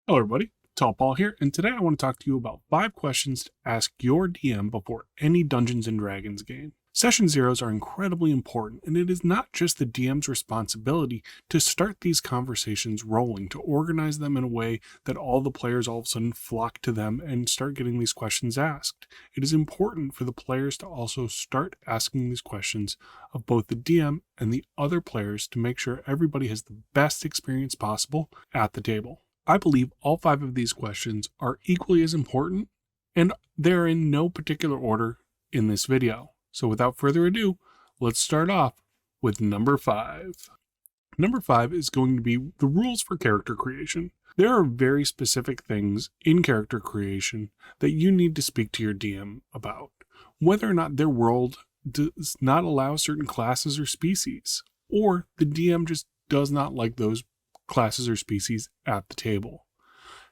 Hello everybody, Tall Paul here, and today I want to talk to you about 5 questions to ask your DM before any Dungeons & Dragons game. Session zeros are incredibly important, and it is not just the DM's responsibility to start these conversations rolling, to organize them in a way that all the players all of a sudden flock to them and start getting these questions asked. It is important for the players to also start asking these questions of both the DM and the other players to make sure everybody has the best experience possible at the table. I believe all 5 of these questions are equally as important, and they're in no particular order in this video. So without further ado, let's start off with number 5. Number 5 is going to be the rules for character creation. There are very specific things in character creation that you need to speak to your DM about, whether or not their world does not allow certain classes or species, or the DM just does not like those classes or species at the table.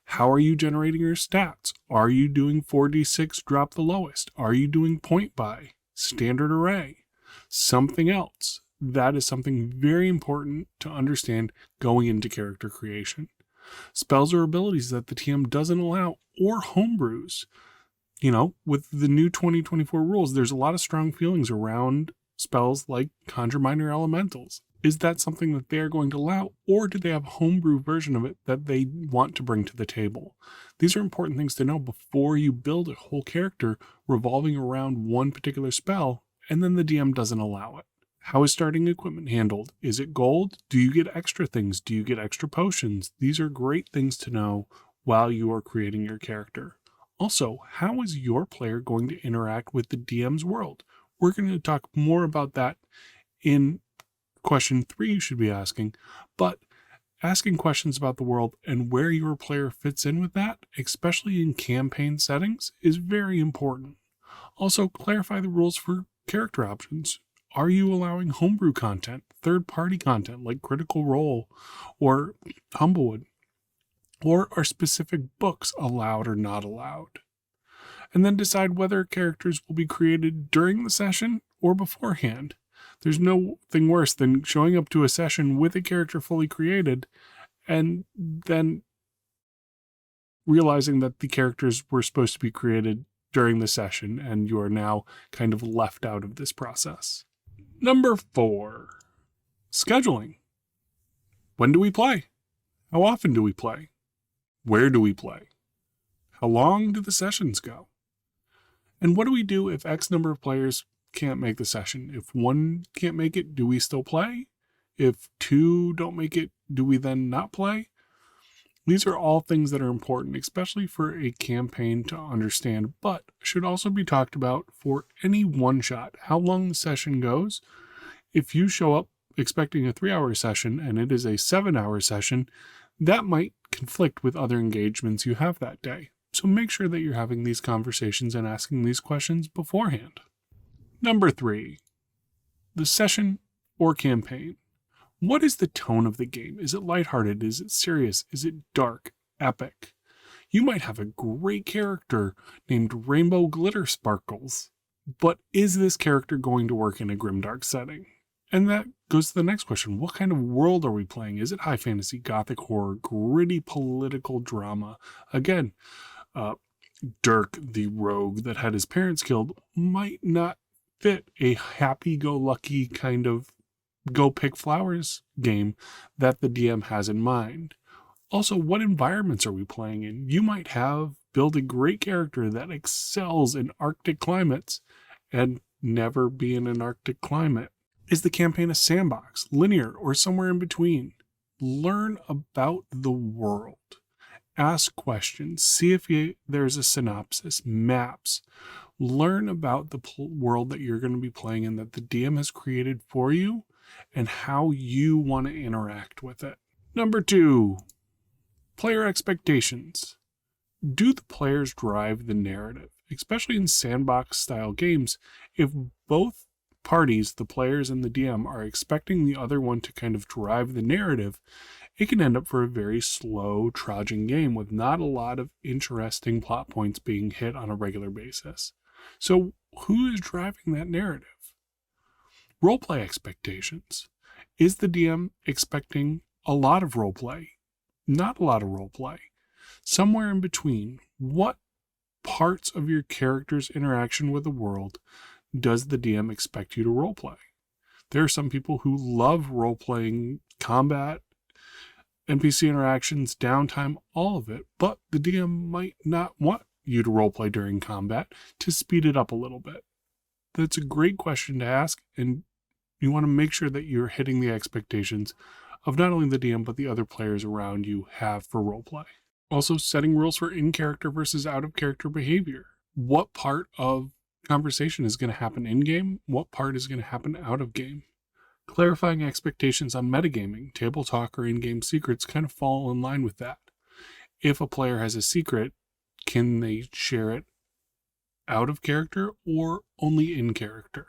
How are you generating your stats? Are you doing 4d6 drop the lowest? Are you doing point buy, standard array, something else? That is something very important to understand going into character creation. Spells or abilities that the TM doesn't allow, or homebrews. With the new 2024 rules, there's a lot of strong feelings around spells like Conjure Minor Elementals. Is that something that they're going to allow, or do they have a homebrew version of it that they want to bring to the table? These are important things to know before you build a whole character revolving around one particular spell, and then the DM doesn't allow it. How is starting equipment handled? Is it gold? Do you get extra things? Do you get extra potions? These are great things to know while you are creating your character. Also, how is your player going to interact with the DM's world? We're going to talk more about that in question 3 you should be asking, but asking questions about the world and where your player fits in with that, especially in campaign settings, is very important. Also, clarify the rules for character options. Are you allowing homebrew content, third-party content like Critical Role or Humblewood? Or are specific books allowed or not allowed? And then decide whether characters will be created during the session or beforehand. There's no thing worse than showing up to a session with a character fully created and then realizing that the characters were supposed to be created during the session and you are now kind of left out of this process. Number 4, scheduling. When do we play? How often do we play? Where do we play? How long do the sessions go? And what do we do if X number of players can't make the session? If 1 can't make it, do we still play? If 2 don't make it, do we then not play? These are all things that are important, especially for a campaign to understand, but should also be talked about for any one-shot. How long the session goes. If you show up expecting a 3-hour session and it is a 7-hour session, that might conflict with other engagements you have that day. So make sure that you're having these conversations and asking these questions beforehand. Number 3, the session or campaign. What is the tone of the game? Is it lighthearted? Is it serious? Is it dark? Epic? You might have a great character named Rainbow Glitter Sparkles, but is this character going to work in a grimdark setting? And that goes to the next question. What kind of world are we playing? Is it high fantasy, gothic horror, gritty political drama? Again, Dirk, the rogue that had his parents killed, might not fit a happy-go-lucky kind of go pick flowers game that the DM has in mind. Also, what environments are we playing in? You might build a great character that excels in Arctic climates and never be in an Arctic climate. Is the campaign a sandbox, linear, or somewhere in between? Learn about the world. Ask questions. See if there's a synopsis, maps. Learn about the world that you're going to be playing in that the DM has created for you and how you want to interact with it. Number 2, player expectations. Do the players drive the narrative? Especially in sandbox-style games, if both parties, the players and the DM, are expecting the other one to kind of drive the narrative, it can end up for a very slow, trudging game with not a lot of interesting plot points being hit on a regular basis. So who is driving that narrative? Roleplay expectations. Is the DM expecting a lot of roleplay? Not a lot of roleplay. Somewhere in between, what parts of your character's interaction with the world does the DM expect you to roleplay? There are some people who love role-playing combat, NPC interactions, downtime, all of it, but the DM might not want you to roleplay during combat to speed it up a little bit. That's a great question to ask, and you want to make sure that you're hitting the expectations of not only the DM, but the other players around you have for roleplay. Also, setting rules for in-character versus out-of-character behavior. What part of conversation is going to happen in-game? What part is going to happen out-of-game? Clarifying expectations on metagaming, table talk, or in-game secrets kind of fall in line with that. If a player has a secret, can they share it out of character or only in character?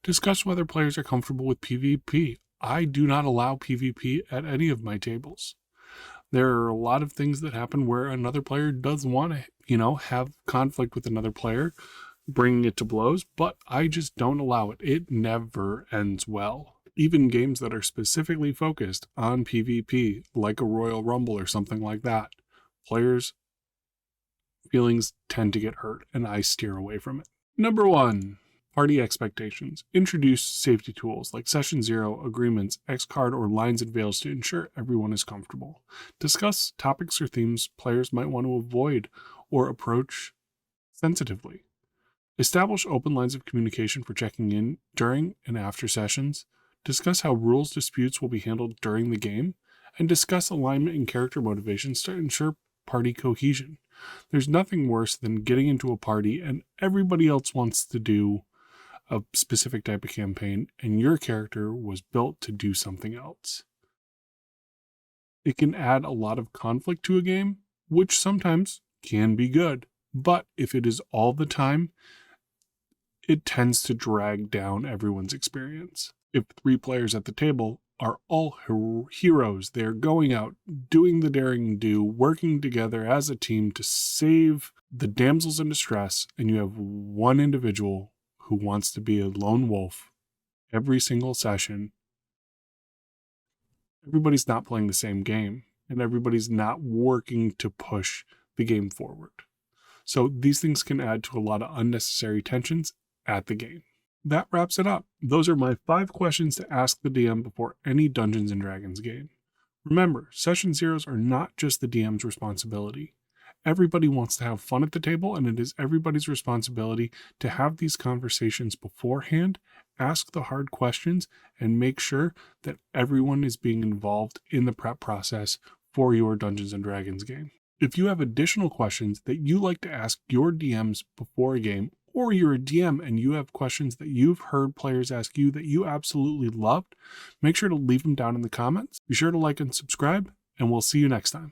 Discuss whether players are comfortable with PvP. I do not allow PvP at any of my tables. There are a lot of things that happen where another player does want to, have conflict with another player, bringing it to blows, but I just don't allow it. It never ends well. Even games that are specifically focused on PvP, like a Royal Rumble or something like that, players' feelings tend to get hurt, and I steer away from it. Number 1, party expectations. Introduce safety tools like Session 0, agreements, X-card, or lines and veils to ensure everyone is comfortable. Discuss topics or themes players might want to avoid or approach sensitively. Establish open lines of communication for checking in during and after sessions. Discuss how rules disputes will be handled during the game. And discuss alignment and character motivations to ensure party cohesion. There's nothing worse than getting into a party and everybody else wants to do a specific type of campaign and your character was built to do something else. It can add a lot of conflict to a game, which sometimes can be good. But if it is all the time, it tends to drag down everyone's experience. If 3 players at the table are all heroes, they're going out, doing the daring do, working together as a team to save the damsels in distress, and you have one individual who wants to be a lone wolf every single session, everybody's not playing the same game, and everybody's not working to push the game forward. So these things can add to a lot of unnecessary tensions at the game. That wraps it up. Those are my 5 questions to ask the DM before any Dungeons & Dragons game. Remember, Session Zeros are not just the DM's responsibility. Everybody wants to have fun at the table, and it is everybody's responsibility to have these conversations beforehand, ask the hard questions, and make sure that everyone is being involved in the prep process for your Dungeons & Dragons game. If you have additional questions that you like to ask your DMs before a game, or you're a DM and you have questions that you've heard players ask you that you absolutely loved, make sure to leave them down in the comments. Be sure to like and subscribe, and we'll see you next time.